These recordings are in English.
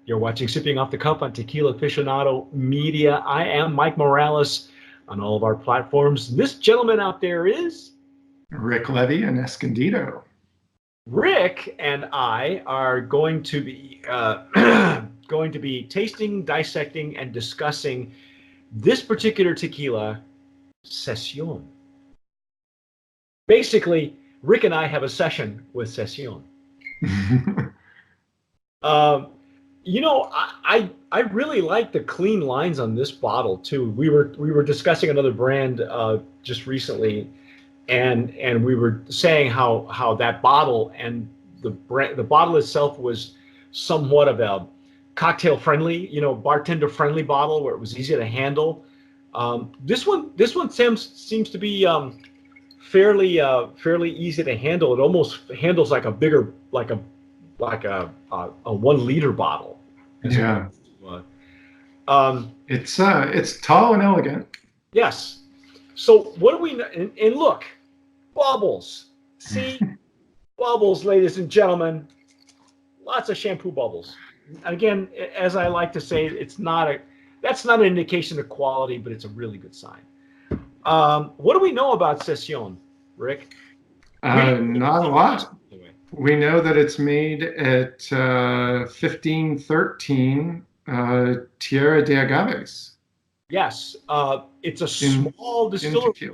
You're watching Sipping Off the Cup on Tequila Aficionado Media. I am Mike Morales on all of our platforms. This gentleman out there is Rick Levy and Escondido. Rick, and I are going to be tasting, dissecting, and discussing this particular tequila, Sesion. Basically, Rick and I have a session with Sesion. You know, I really like the clean lines on this bottle too. We were discussing another brand just recently, and we were saying how that bottle and the bottle itself was somewhat of a cocktail friendly, bartender friendly bottle where it was easy to handle. This one seems to be fairly easy to handle. It almost handles like a bigger like a 1 liter bottle. Yeah. It's tall and elegant. Yes. So what do we and look, bubbles. See, bubbles, ladies and gentlemen. Lots of shampoo bubbles. Again, as I like to say, that's not an indication of quality, but it's a really good sign. What do we know about Sesion, Rick? Not a lot. We know that it's made at 1513 Tierra de Agaves. Yes, it's a small distillery.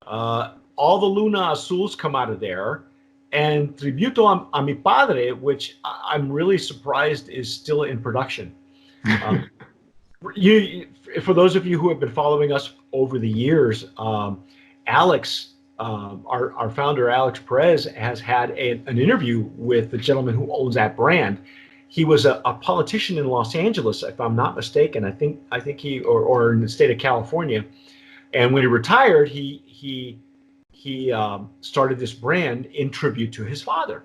All the Luna Azuls come out of there, and Tributo a mi Padre, which I'm really surprised is still in production. For those of you who have been following us over the years, Alex, our founder, Alex Perez, has had an interview with the gentleman who owns that brand. He was a politician in Los Angeles, if I'm not mistaken. I think he or in the state of California. And when he retired, he started this brand in tribute to his father.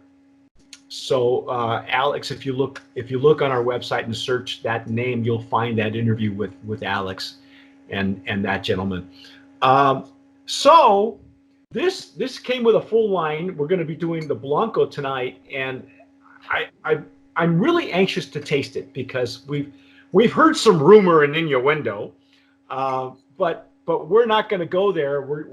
So Alex, if you look on our website and search that name, you'll find that interview with Alex and that gentleman. So this came with a full line. We're going to be doing the Blanco tonight, and I'm really anxious to taste it because we've heard some rumor and innuendo, but we're not going to go there. We're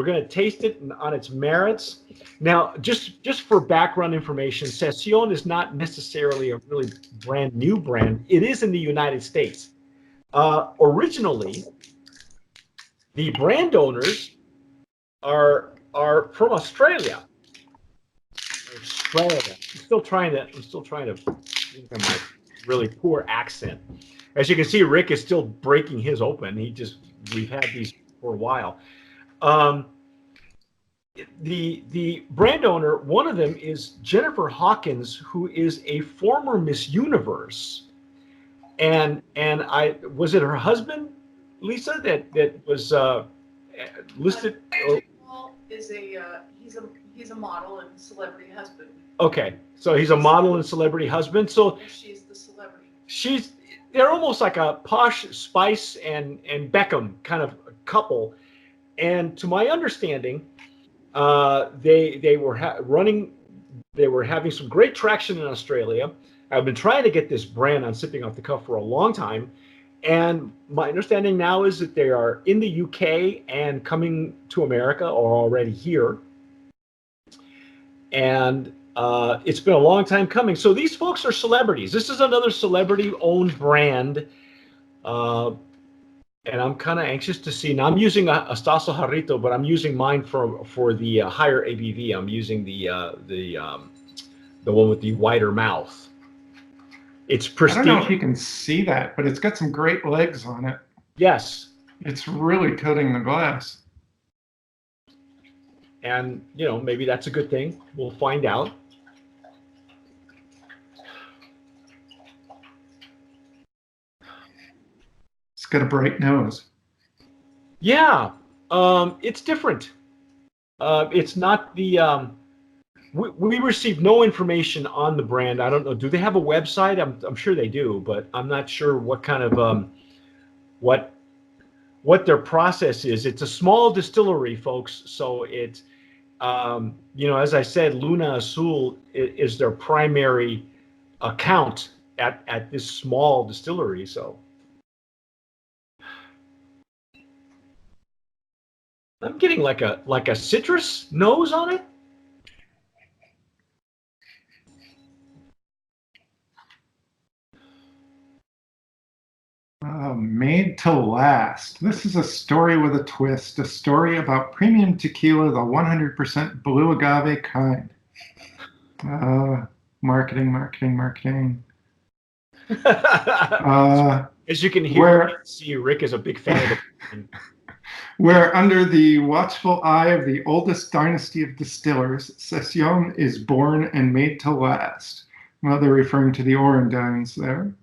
going to taste it on its merits. Now, just for background information, Sesion is not necessarily a really brand new brand. It is in the United States. Originally, the brand owners are from Australia. I'm still trying to think of my really poor accent. As you can see, Rick is still breaking his open. We've had these for a while. The brand owner, one of them is Jennifer Hawkins, who is a former Miss Universe, and was it her husband, Lisa, that was listed? He's a model and celebrity husband. Okay, so he's a model and celebrity husband. So she's the celebrity. They're almost like a Posh Spice and Beckham kind of couple. And to my understanding, they were having some great traction in Australia. I've been trying to get this brand on Sipping Off the Cuff for a long time. And my understanding now is that they are in the UK and coming to America or already here. And it's been a long time coming. So these folks are celebrities. This is another celebrity-owned brand. And I'm kind of anxious to see. Now I'm using a Stasso Jarrito, but I'm using mine for the higher ABV. I'm using the one with the wider mouth. It's prestige. I don't know if you can see that, but it's got some great legs on it. Yes. It's really coating the glass. And, maybe that's a good thing. We'll find out. It's got a bright nose. Yeah. It's different. It's not the... We received no information on the brand. I don't know. Do they have a website? I'm sure they do, but I'm not sure what kind of what their process is. It's a small distillery, folks. So it's as I said, Luna Azul is their primary account at this small distillery. So I'm getting like a citrus nose on it. Made to last. This is a story with a twist. A story about premium tequila, the 100% blue agave kind. Marketing, marketing, marketing. As you can hear, see Rick is a big fan of it. Where under the watchful eye of the oldest dynasty of distillers, Sesion is born and made to last. Well, they're referring to the Orandines there.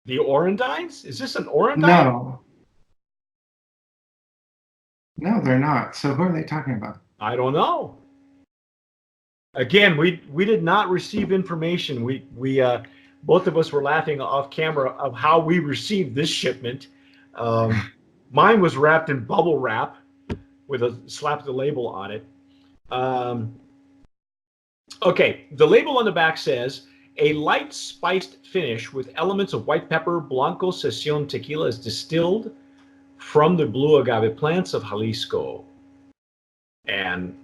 The Orandines? Is this an Orandine? No. No, they're not. So who are they talking about? I don't know. Again, we did not receive information. We both of us were laughing off camera of how we received this shipment. Mine was wrapped in bubble wrap with a slap of the label on it. Okay, the label on the back says, a light spiced finish with elements of white pepper, Blanco Sesion tequila is distilled from the blue agave plants of Jalisco. And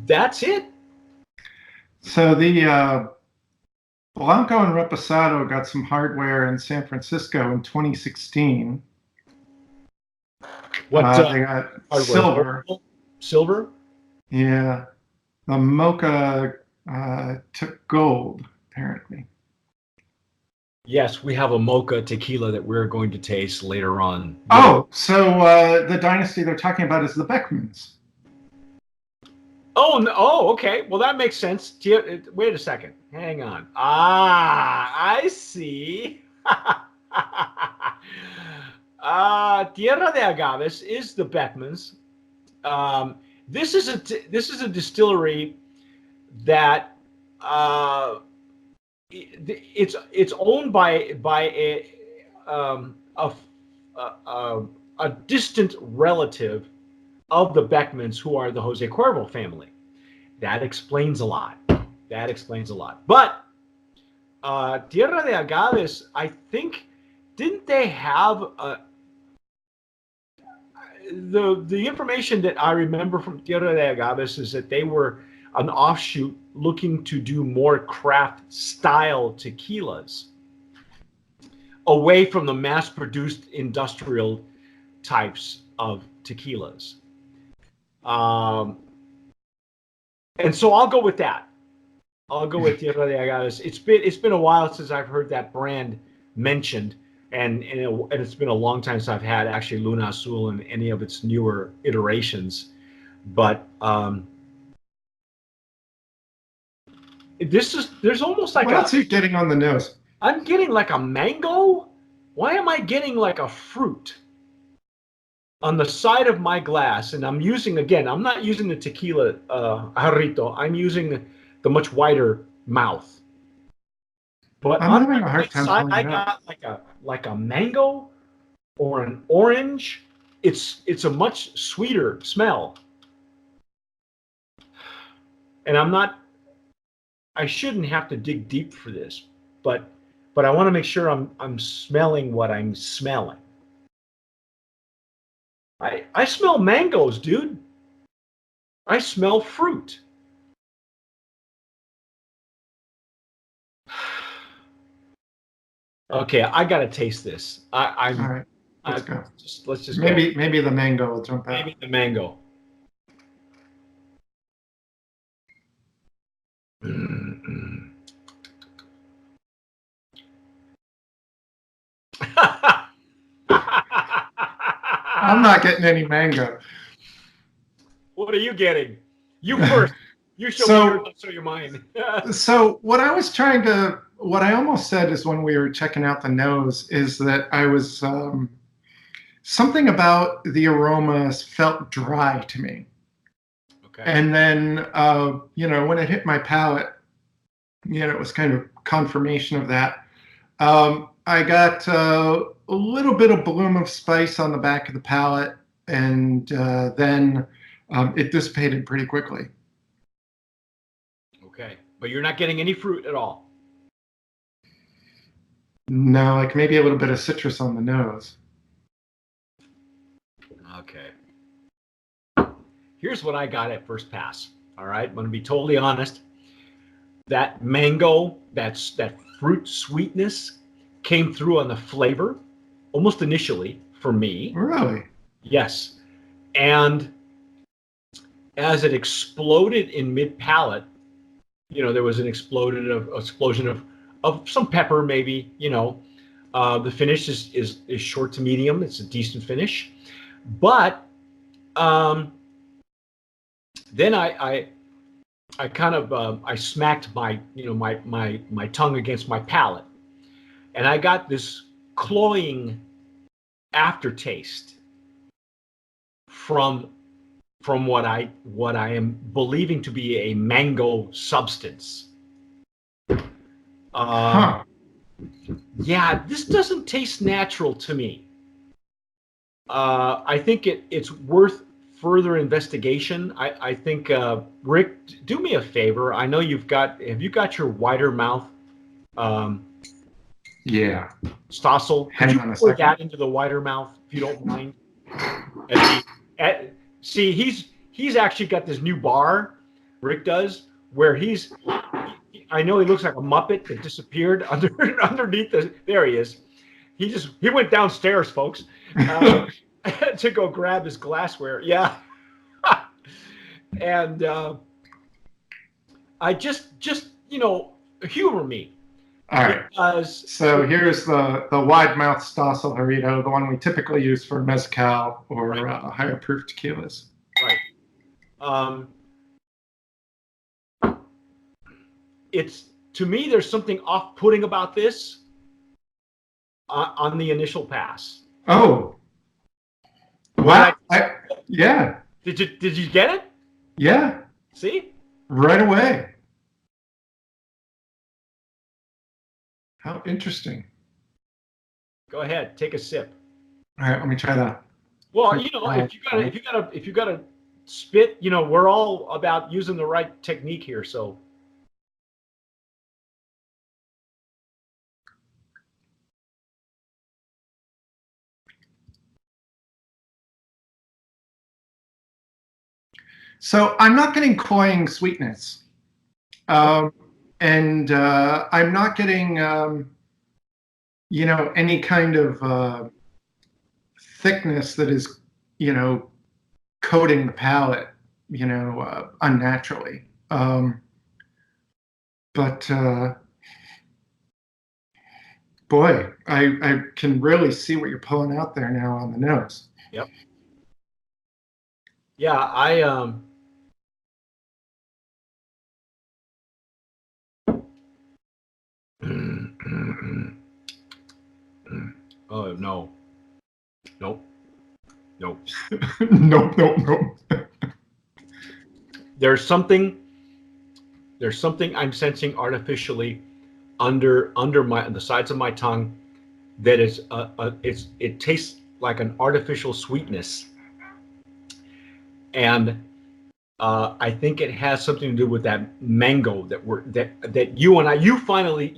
that's it. So the Blanco and Reposado got some hardware in San Francisco in 2016. What they got silver. Silver? Yeah. The Mocha took gold, apparently. Yes, we have a Mocha tequila that we're going to taste later on. Oh, so the dynasty they're talking about is the Beckmans. Oh, no, okay. Well, that makes sense. Wait a second. Hang on. I see. Tierra de Agaves is the Beckmans. This is a distillery that it's owned by a distant relative of the Beckmans, who are the Jose Cuervo family. That explains a lot. But Tierra de Agaves, I think, didn't they have the information that I remember from Tierra de Agaves is that they were an offshoot looking to do more craft style tequilas away from the mass-produced industrial types of tequilas. And so I'll go with that. I'll go with Tierra de Agaves. It's been a while since I've heard that brand mentioned, and it's been a long time since I've had actually Luna Azul and any of its newer iterations. But there's almost like what else are you getting on the nose? I'm getting like a mango. Why am I getting like a fruit on the side of my glass? And I'm not using the tequila jarrito. I'm using the much wider mouth. But I'm having a hard time side, pulling I it up. got like a mango or an orange. It's a much sweeter smell. And I shouldn't have to dig deep for this, but I want to make sure I'm smelling what I'm smelling. I smell mangoes, dude. I smell fruit. Okay, I gotta taste this. All right, let's go. Let's just maybe go. Maybe the mango will jump out. Maybe the mango. I'm not getting any mango. What are you getting? You first. You show me yours, I'll show you mine. So what I almost said is when we were checking out the nose is that I was something about the aromas felt dry to me. Okay. And then when it hit my palate, it was kind of confirmation of that. I got a little bit of bloom of spice on the back of the palate, and then it dissipated pretty quickly. Okay, but you're not getting any fruit at all. No, like maybe a little bit of citrus on the nose. Okay. Here's what I got at first pass. All right, I'm going to be totally honest. That mango, that fruit sweetness came through on the flavor almost initially for me. Really? Yes. And as it exploded in mid palate, there was an explosion of some pepper, maybe. The finish is short to medium. It's a decent finish, but then I kind of I smacked my my tongue against my palate, and I got this cloying aftertaste from what I am believing to be a mango substance. Huh. Yeah, this doesn't taste natural to me. I think it's worth further investigation. I think Rick, do me a favor. I know have you got your wider mouth Yeah. Stossel? Could Hang you on a pour second. that into the wider mouth if you don't mind? See, he's actually got this new bar, Rick does, where I know he looks like a Muppet that disappeared underneath there he is. He went downstairs, folks, to go grab his glassware. Yeah. And I just humor me. All right. Because So here's the wide mouth Stossel Jarrito, the one we typically use for mezcal or higher proof tequilas. right. It's, to me, there's something off-putting about this on the initial pass. Oh. Wow. Yeah. Did you get it? Yeah. See? Right away. How interesting. Go ahead, take a sip. All right, let me try that. Well, if you gotta spit, we're all about using the right technique here. So So I'm not getting cloying sweetness. And I'm not getting, any kind of thickness that is, coating the palate, unnaturally. But boy, I can really see what you're pulling out there now on the nose. Yep. Yeah, I oh no. Nope. Nope, nope, nope. There's something I'm sensing artificially under the sides of my tongue that is it tastes like an artificial sweetness, and I think it has something to do with that mango that you finally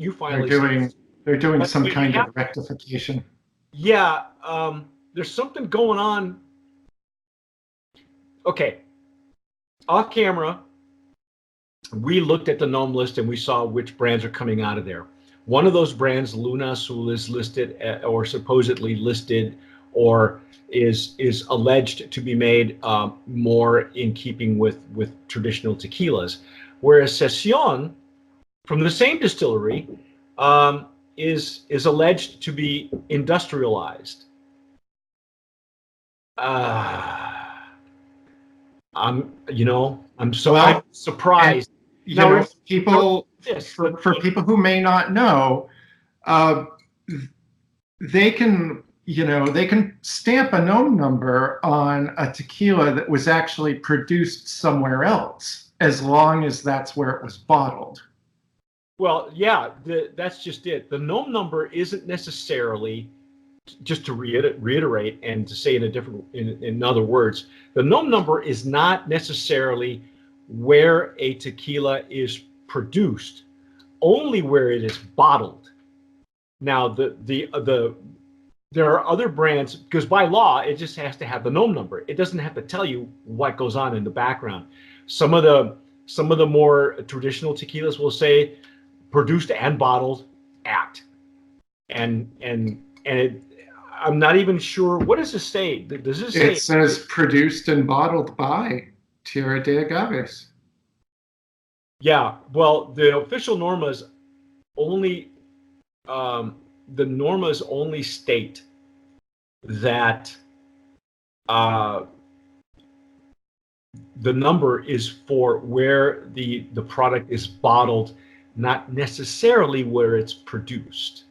They're doing some we kind have- of rectification. Yeah, there's something going on. Okay, off camera, we looked at the gnome list and we saw which brands are coming out of there. One of those brands, Luna Azul, is listed or supposedly listed, or is alleged to be made more in keeping with traditional tequilas, whereas Sesion, from the same distillery, is alleged to be industrialized. I'm surprised. People for people who may not know, they can stamp a gnome number on a tequila that was actually produced somewhere else, as long as that's where it was bottled. Well, yeah, that's just it. The gnome number isn't necessarily, just to reiterate and to say in other words, the gnome number is not necessarily where a tequila is produced, only where it is bottled. Now there are other brands, because by law it just has to have the NOM number. It doesn't have to tell you what goes on in the background. Some of the more traditional tequilas will say produced and bottled at, and it, I'm not even sure, what does it say? Does it say? It says produced and bottled by Tierra de Agaves. Yeah, well, the official normas only the normas only state that the number is for where the product is bottled, not necessarily where it's produced.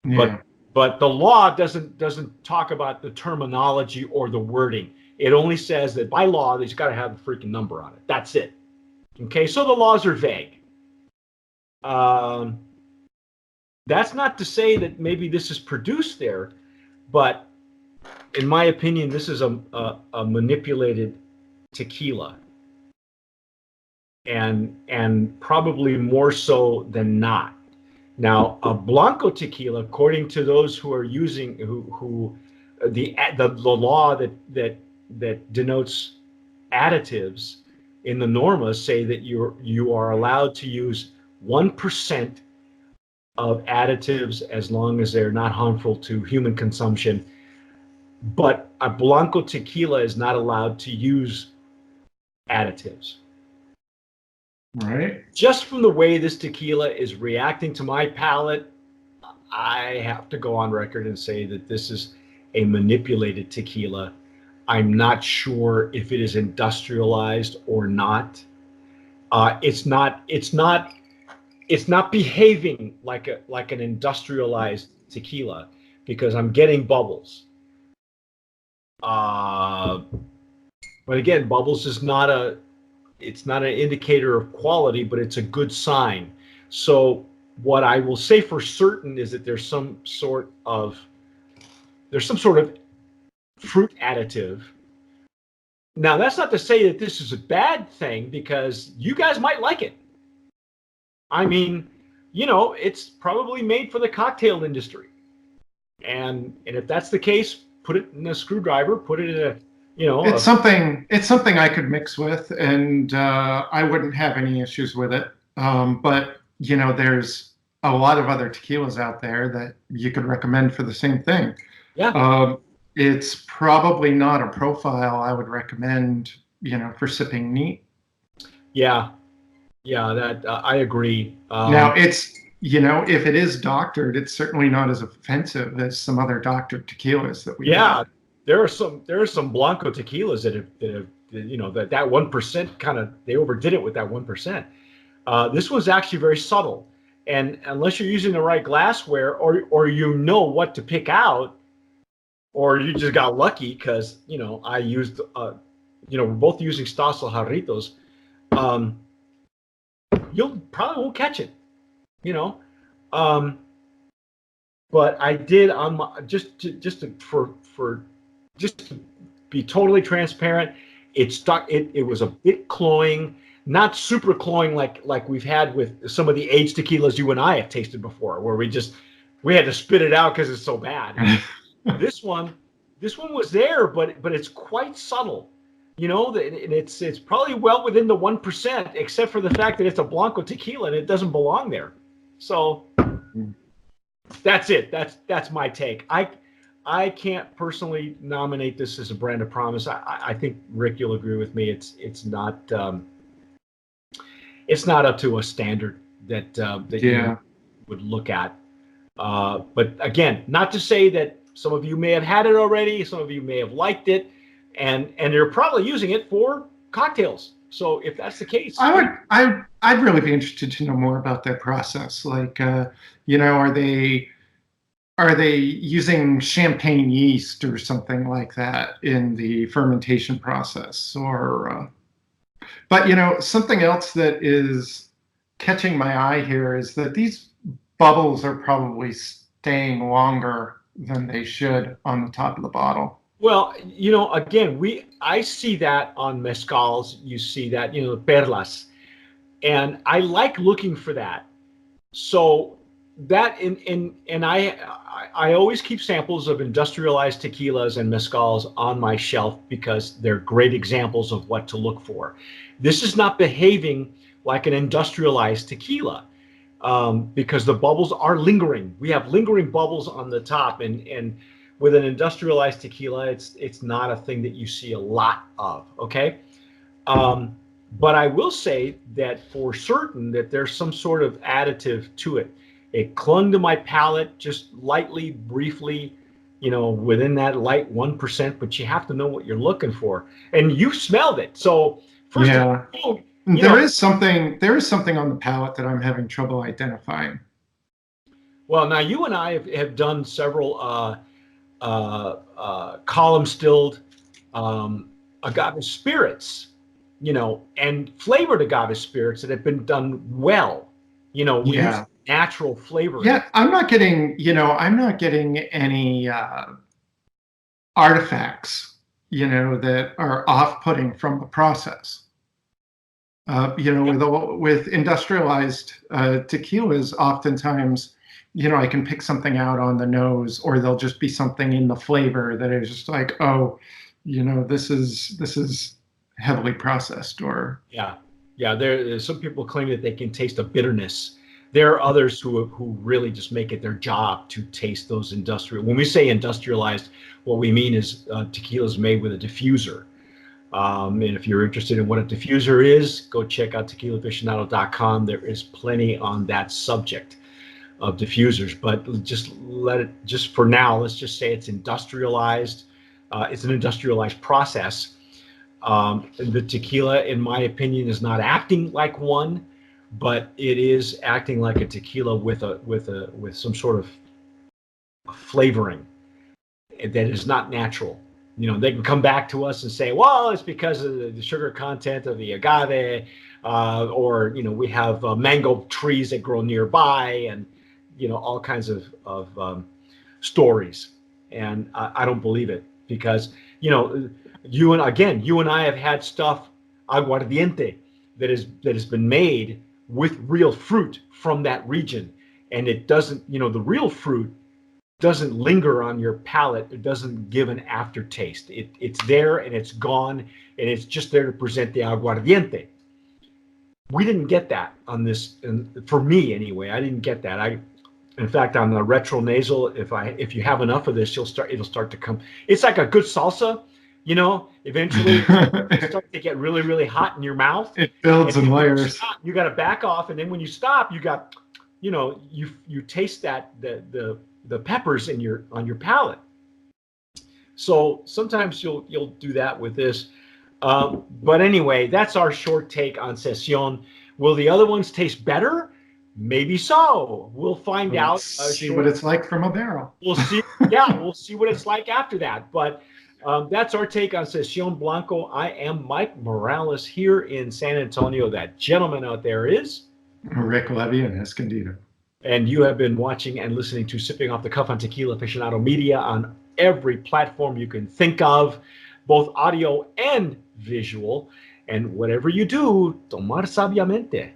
Yeah. But the law doesn't talk about the terminology or the wording. It only says that by law there's got to have a freaking number on it. That's it. Okay, so the laws are vague. That's not to say that maybe this is produced there, but in my opinion, this is a manipulated tequila, and probably more so than not. Now, a Blanco tequila, according to those who are using the law that denotes additives in the normas, say that you are allowed to use 1% of additives as long as they're not harmful to human consumption. But a Blanco tequila is not allowed to use additives. Right. Just from the way this tequila is reacting to my palate, I have to go on record and say that this is a manipulated tequila. I'm not sure if it is industrialized or not. It's not behaving like an industrialized tequila, because I'm getting bubbles. But again, bubbles is it's not an indicator of quality, but it's a good sign. So what I will say for certain is that there's some sort of fruit additive. Now, that's not to say that this is a bad thing, because you guys might like it. I mean, it's probably made for the cocktail industry. And if that's the case, put it in a screwdriver, put it in a, It's something I could mix with, and I wouldn't have any issues with it. But there's a lot of other tequilas out there that you could recommend for the same thing. Yeah. It's probably not a profile I would recommend, for sipping neat. Yeah. Yeah, that I agree. Now, it's, if it is doctored, it's certainly not as offensive as some other doctored tequilas that we have. There are some Blanco tequilas that have that 1% kind of, they overdid it with that 1%. This was actually very subtle, and unless you're using the right glassware, or what to pick out, or you just got lucky because I used we're both using Stossel Jarritos. You'll probably won't catch it, but I did on my, just to be totally transparent. It stuck. It was a bit cloying, not super cloying like we've had with some of the aged tequilas you and I have tasted before, where we had to spit it out because it's so bad. This one was there, but it's quite subtle. And it's probably well within the 1%, except for the fact that it's a Blanco tequila and it doesn't belong there. So that's it. That's my take. I can't personally nominate this as a brand of promise. I think Rick, you'll agree with me. It's not up to a standard that you would look at. But again, not to say that some of you may have had it already. Some of you may have liked it. And you're probably using it for cocktails. So if that's the case, I'd really be interested to know more about that process. Like, are they using champagne yeast or something like that in the fermentation process? Or, but something else that is catching my eye here is that these bubbles are probably staying longer than they should on the top of the bottle. Well, again, I see that on mezcals. You see that, perlas, and I like looking for that. So that and I always keep samples of industrialized tequilas and mezcals on my shelf because they're great examples of what to look for. This is not behaving like an industrialized tequila, because the bubbles are lingering. We have lingering bubbles on the top, and with an industrialized tequila, it's not a thing that you see a lot of. Okay. But I will say that for certain that there's some sort of additive to it. It clung to my palate just lightly, briefly, within that light 1%, but you have to know what you're looking for. And you smelled it. So first Yeah. of all, There is something on the palate that I'm having trouble identifying. well, now you and I have done several column stilled agave spirits, and flavored agave spirits that have been done well, we use Yeah. natural flavoring. Yeah, I'm not getting any artifacts, that are off-putting from the process. With industrialized tequilas, oftentimes, I can pick something out on the nose, or there'll just be something in the flavor that is just like, oh, this is heavily processed, or Yeah. There's some people claim that they can taste a bitterness. There are others who really just make it their job to taste those industrial. When we say industrialized, what we mean is tequilas made with a diffuser. And if you're interested in what a diffuser is, go check out tequilaaficionado.com. There is plenty on that subject of diffusers. But just for now, let's just say it's industrialized. It's an industrialized process. The tequila, in my opinion, is not acting like one, but it is acting like a tequila with some sort of flavoring that is not natural. They can come back to us and say, well, it's because of the sugar content of the agave, or we have mango trees that grow nearby, and all kinds of stories. And I don't believe it, because you and I have had stuff aguardiente that has been made with real fruit from that region, and it doesn't, the real fruit doesn't linger on your palate. It doesn't give an aftertaste. It's there and it's gone, and it's just there to present the aguardiente. We didn't get that on this, and for me anyway, I didn't get that. In fact, on the retro nasal, if you have enough of this, it'll start to come. It's like a good salsa, eventually it starts to get really, really hot in your mouth. It builds in layers. You got to back off, and then when you stop, you got, you taste that the peppers on your palate. So sometimes you'll do that with this. But anyway, that's our short take on Sesion. Will the other ones taste better? Maybe so. We'll find out. See what it's like from a barrel. We'll see. Yeah, we'll see what it's like after that. But that's our take on Sesion Blanco. I am Mike Morales here in San Antonio. That gentleman out there is Rick Levy and Escondido. And you have been watching and listening to Sipping Off the Cuff on Tequila Aficionado Media on every platform you can think of, both audio and visual. And whatever you do, tomar sabiamente.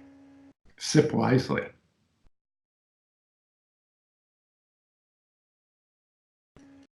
Sip wisely.